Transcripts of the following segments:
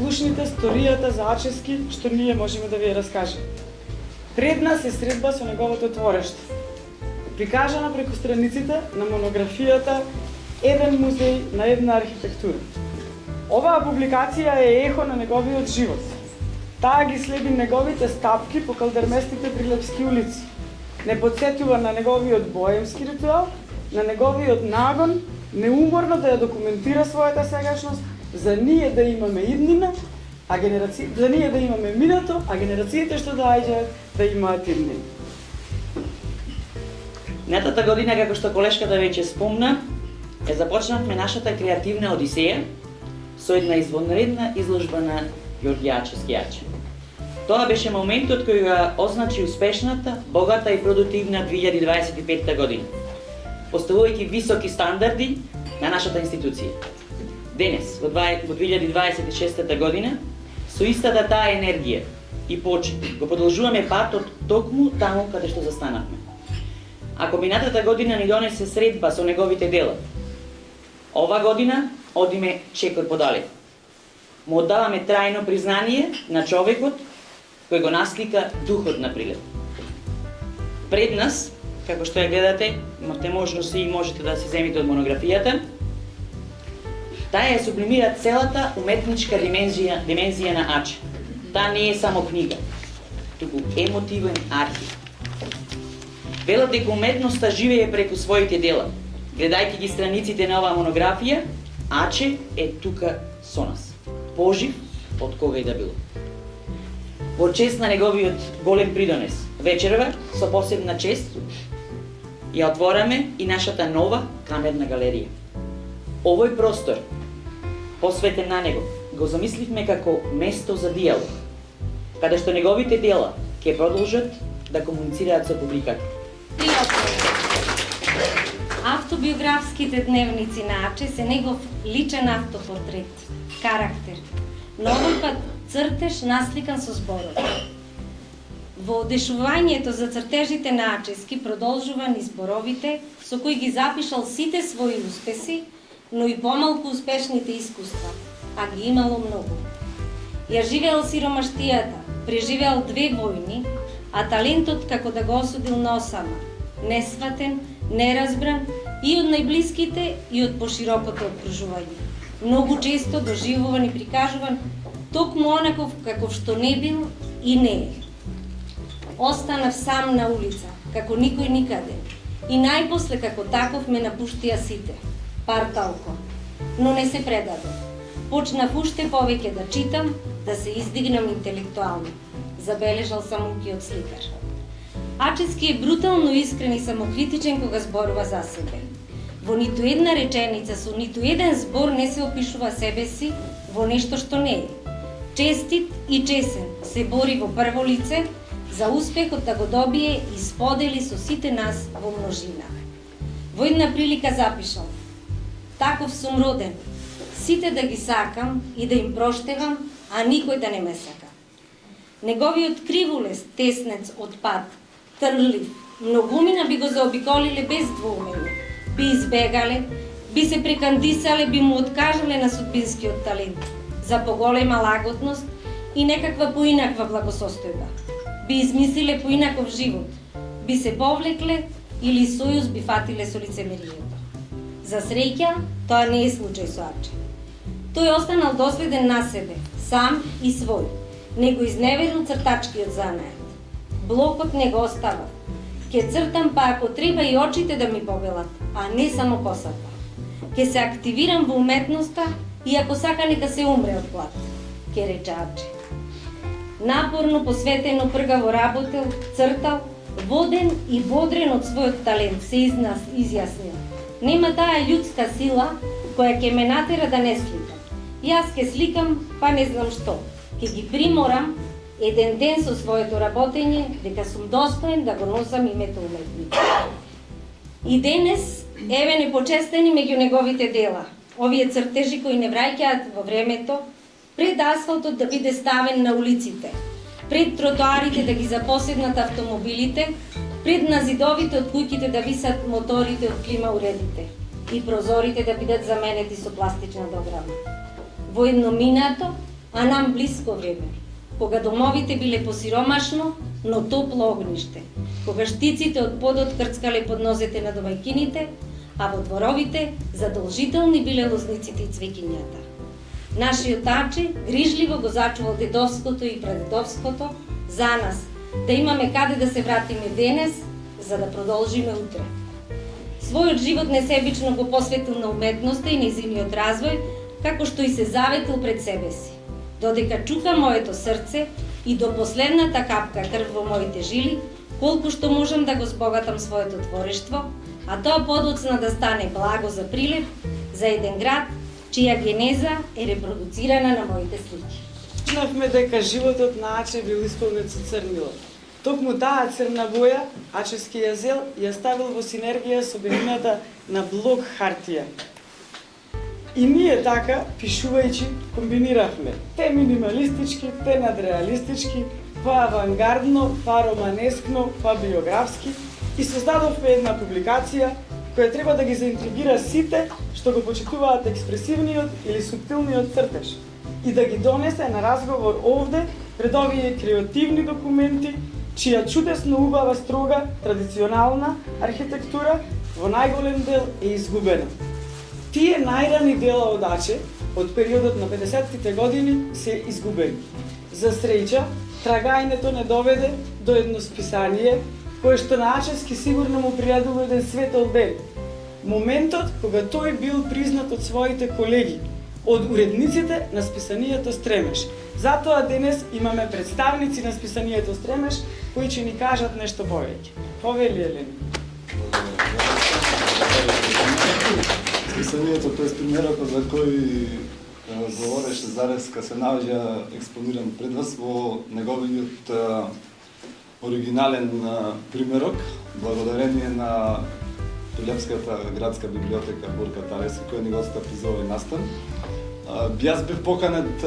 слушните сторијата за Ачески што ние можеме да ви ја раскажеме. Пред нас е средба со неговото твориште, прикажана преку страниците на монографијата Еден музеј на една архитектура. Оваа публикација е ехо на неговиот живот. Таа ги следи неговите стапки по калдерместите прилепски улици. Не подсетува на неговиот боемски ритуал, на неговиот нагон, неуморно да ја документира својата сегашност, за ние да имаме иднина, за ние да имаме минато, а генерациите што доаѓаат да имаат иднина. Минатата година, како што колешката веќе спомна, започнавме нашата креативна одисеја со една извонредна изложба на Ѓорѓе Ачески Аче. Тоа беше моментот кој ја означи успешната, богата и продуктивна 2025 година, поставувајќи високи стандарди на нашата институција. Денес, во 2026 година, со истата таа енергија и почит, го продолжуваме патот токму таму каде што застанавме. Ако минатата година ни донесе средба со неговите дела, ова година одиме чекор подалек. Му оддаваме трајно признание на човекот кој го наслика духот на Прилеп. Пред нас, како што ја гледате, имате можност и можете да се земите од монографијата, таа ја сублимира целата уметничка димензија на Аче. Таа не е само книга, туку емотивен архив. Велат дека уметноста живее преку своите дела. Гледајќи ги страниците на оваа монографија, Аче е тука со нас, пожив од кога и да било. Во чест на неговиот голем придонес, вечерва со посебна чест ја отвораме и нашата нова камерна галерија. Овој простор, посветен на него, го замисливме како место за диалог, каде што неговите дела ќе продолжат да комуницираат со публиката. Автобиографските дневници на Аче се негов личен автопортрет, карактер, но овој пат цртеж насликан со зборови. Во одешувањето за цртежите на Ачески продолжува низ зборовите со кои ги запишал сите своји успеси, но и помалку успешните искуства, а ги имало многу. Ја живеел сиромаштијата, преживеал 2 војни, а талентот како да го осудил на осама, несватен, неразбран и од најблиските и од поширокото окружување. Многу често доживуван и прикажуван токму онаков каков што не бил и не е. Останав сам на улица, како никој никаде, и најпосле како таков ме напуштија сите, парталко, но не се предадов. Почнав уште повеќе да читам, да се издигнам интелектуално, забележал самокиот сликар. Ачески е брутално искрен и самокритичен кога зборува за себе. Во ниту една реченица, со ниту еден збор не се опишува себе си во нешто што не е. Честит и чесен, се бори во прво лице за успехот да го добие и сподели со сите нас во множина. Во една прилика запишал: таков сум роден, сите да ги сакам и да им проштевам, а никој да не ме сака. Неговиот кривулест, теснец од пат, трлив, многумина би го заобиколиле без двоумење, би избегале, би се прекандисале, би му откажале на судбинскиот талент, за поголема лагодност и некаква поинаква благосостојба. Би измислиле поинаков живот, би се повлекле или сојуз би фатиле со лицемерието. За среќа, тоа не е случај со Аче. Тој останал доследен на себе, сам и свој. Не го изневерил цртачкиот занајат. Блокот не го остава. Ке цртам, па ако треба и очите да ми побелат, а не само косата. Ке се активирам во уметноста и ако сака нека се умре од глад, ке рече Аче. Напорно, посветено, пргаво работел, цртал, воден и бодрен од својот талент, се изјаснил. Нема таа људска сила која ќе ме натера да не сликам. Јас ке сликам, па не знам што. Ке ги приморам еден ден со своето работење, дека сум достоен да го носам името уметник. И денес, еве непочестени меѓу неговите дела, овие цртежи кои не враќаат во времето, пред асфалтот да биде ставен на улиците, пред тротоарите да ги запоседнат автомобилите, пред назидовите од куќите да висат моторите од клима уредите и прозорите да бидат заменети со пластична дограма. Во едно минато а нам блиско време, кога домовите биле посиромашно, но топло огниште, кога штиците од подот крцкале под нозете на домајкините, а во дворовите задолжителни биле лозниците и цвеќињата. Нашиот таче грижливо го зачувал дедовското и прадедовското за нас, да имаме каде да се вратиме денес, за да продолжиме утре. Својот живот несебично го посветил на уметноста и нејзиниот развој, како што и се заветил пред себе си. Додека чука моето срце и до последната капка крв во моите жили, колку што можам да го збогатам своето творештво, а тоа подоцна да стане благо за прилеп за еден град, чија генеза е репродуцирана на моите слики. Знавме дека животот на Аче бил исполнет со црнило. Токму таа црна боја, ачевски ја зел и ја ставил во синергија со белината на блок хартија. И ние така, пишувајќи, комбиниравме те минималистички, те надреалистички, па авангардно, па романескно, па биографски и создадовме една публикација која треба да ги заинтригира сите што го почитуваат експресивниот или суптилниот цртеж и да ги донесе на разговор овде пред овие креативни документи чија чудесно убава, строга, традиционална архитектура во најголем дел е изгубена. Тие најрани дела од Аче, од периодот на 50-тите години, се изгубени. За среќа, трагањето не доведе до едно списание, кое што на Ачевски сигурно му пријадува еден светол ден. Моментот кога тој бил признат од своите колеги, од уредниците на списанието Стремеш. Затоа денес имаме представници на списанието Стремеш, кои ќе ни кажат нешто повеќе. Повели, Елена. Списанието, тој примерот за кој говореше Зареска, се наоѓа експониран пред вас во неговиот оригинален примерок, благодарение на Прилепската градска библиотека Борка Тарески, која ни го отстапи за овој настан. Јас бев поканет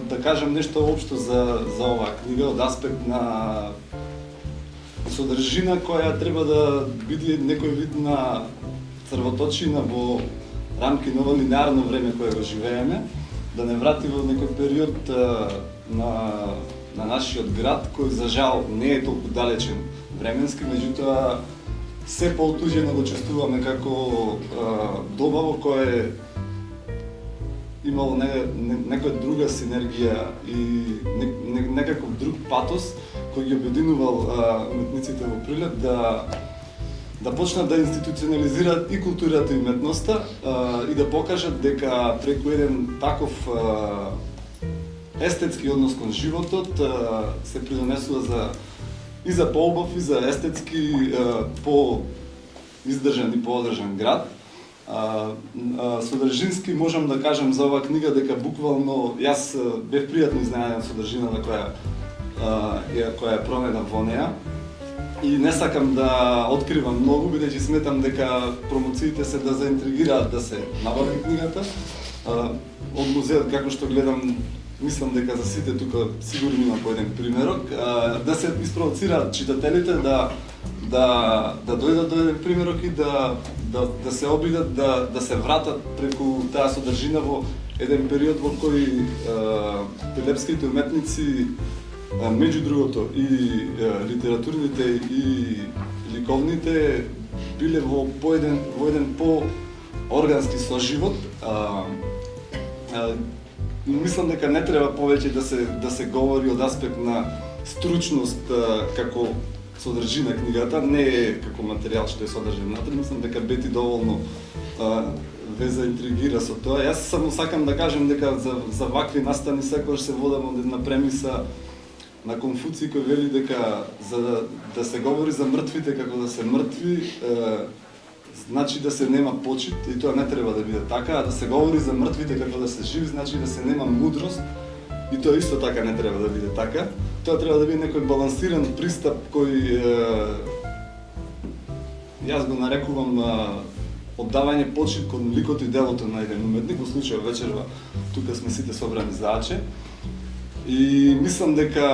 да кажам нешто општо за оваа книга од аспект на содржина која треба да биде некој вид на црвоточина во рамки на ова линеарно време кое го живееме, да не врати во некој период на нашиот град, кој за жал не е толку далечен временски, меѓутоа се поотужено го чувствуваме како доба во кое имало некоја друга синергија и некаков друг патос кој ги обединувал уметниците во Прилеп да почнат да институционализираат и културата и уметноста и да покажат дека преку еден таков естетски однос кон животот се придонесува и за поубав и за естетски по-издржан и по-одржан град. Содржински можам да кажам за оваа книга дека буквално јас бев пријатно изненаден содржината која е пронета во неа. И не сакам да откривам многу, бидејќи сметам дека промоциите се да заинтригираат да се набави книгата. Од музеот, како што гледам, мислам дека за сите тука сигурно има по еден примерок, да се испровоцираат читателите да дојдат до еден примерок и да се обидат да се вратат преку таа содржина во еден период во кој прилепските уметници, меѓу другото и литературните и ликовните, биле во еден по-органски соживот. Мислам дека не треба повеќе да се говори од аспект на стручност како содржина книгата, не е како материјал што е содржан внатре. Мислам дека Бети доволно ве заинтригира со тоа. Јас само сакам да кажам дека за вакви настани секогаш се водам од една премиса на Конфуци, кој вели дека за да се говори за мртвите како да се мртви, значи да се нема почит, и тоа не треба да биде така, а да се говори за мртвите како да се живи, значи да се нема мудрост, и тоа исто така не треба да биде така. Тоа треба да биде некој балансиран пристап кој јас го нарекувам оддавање почит кон ликот и делото на еден уметник, во случајот вечерва тука сме сите собрани за Аче. И мислам дека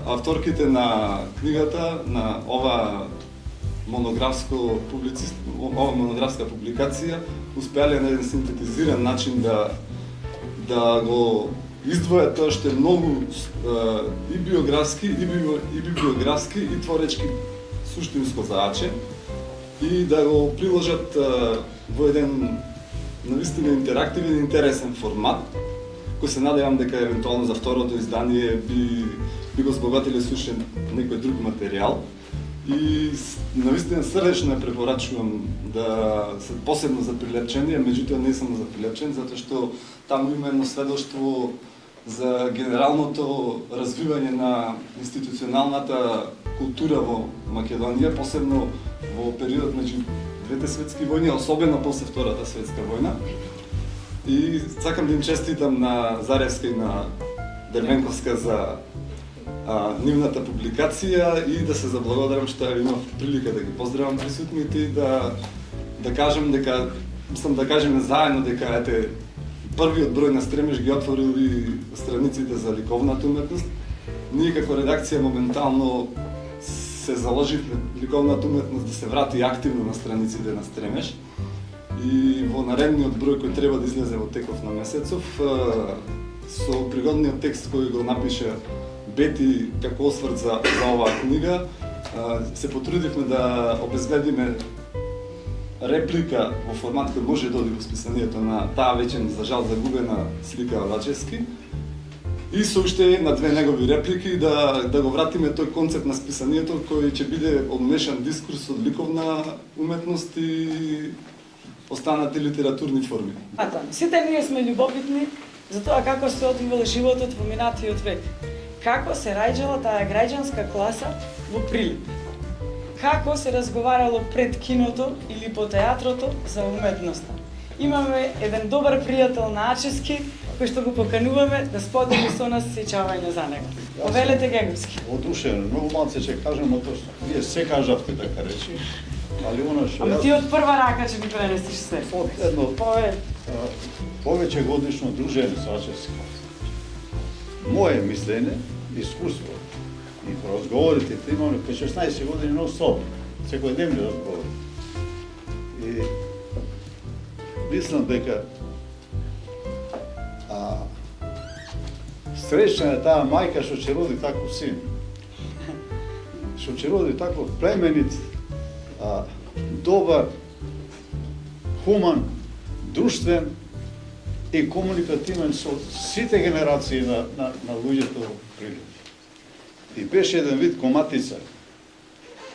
авторките на книгата, на ова монографска публикација, успеале на еден синтетизиран начин да го издвоја тоа што е многу и биографски, и библиографски, и творечки суштинско зааче и да го приложат во еден навистина интерактивен и интересен формат, кој се надевам дека евентуално за второто издание би го збогатиле со уште некој друг материјал. И навистина срдечно ја препорачувам да се посебно за Прилепченија, меѓутоа не само за Прилепчен, затоа што таму има едно сведоштво за генералното развивање на институционалната култура во Македонија, посебно во периодот меѓу двете светски војни, особено после Втората светска војна. И сакам да им честитам на Заревска и на Дервенковска за нивната публикација и да се заблагодарам што имав прилика да ги поздравам присутните и да кажам дека, мислам да кажеме заедно дека ете првиот број на Стремеш ги отворили страниците за ликовната уметност. Ние како редакција моментално се заложивме ликовната уметност да се врати активно на страниците на Стремеш. И во наредниот број кој треба да излезе во теков на месецов, со пригодниот текст кој го напише Бети како осврт за оваа книга, се потрудивме да обезбедиме реплика во формат кој може да оди во списанието на таа веќе за жал загубена слика Лачевски и со уште една-две негови реплики да го вратиме тој концепт на списанието кој ќе биде одмешан дискурс од ликовна уметност и останати литературни форми. Сите ние сме љубовитни за тоа како се одвивал животот во минатиот век. Како се раѓала таа граѓанска класа во Прилеп. Како се разговарало пред киното или по театрото за уметноста. Имаме еден добар пријател на Ачевски, кој што го покануваме да сподели со нас сеќавање за него. Повелете Геговски. Одушен, многу малце ќе кажам, тоа што вие се кажавте така речи, али она што Ама ти од прва рака ќе ми пренесиш се. од едно повеќе годишно дружење со Ачевски. Моje мислење, искуство и разговорите, имаме 16 години нон-стоп, секојдневни разговори. И мислам дека среќна е таа мајка што ќе роди таков син. Што ќе роди таков племенит, добар, хуман, друштвен и комуникативен со сите генерации на луѓето во Прилеп. И беше еден вид коматица.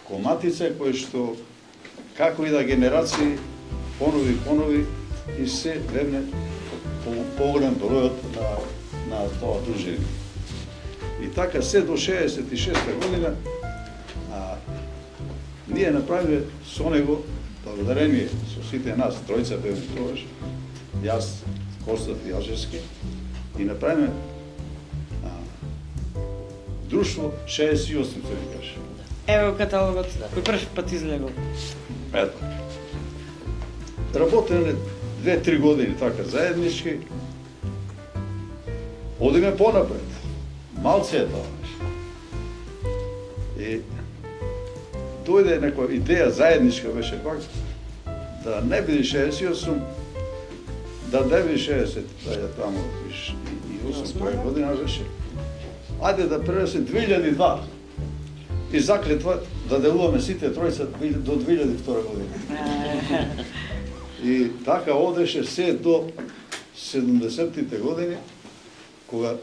Коматица кој што, како и да генерации, понови и се вемне поголем бројот на тоа дружење. И така се до 66-та година ние направиме со него, благодарение со сите нас, тројца бевме тогаш, јас, Костов и Ачевски, и направиме друштво 68 се викаше. Ево каталогот кој прв пат излегол. Ето. Работеме 2-3 години така заеднички. Одиме понапред. Малце е тоа нешто. И дојде некоја идеја заедничка беше пак да не биде 68, да не биде 60, да ја таму и 8 година беше. Ајде да пренесе 2002 и заклетва да делуваме сите тројца до 2002 година. И така одеше се до 70-тите години, кога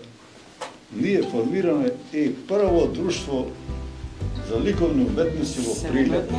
ние формираме и прво друштво за ликовни уметници во Прилеп.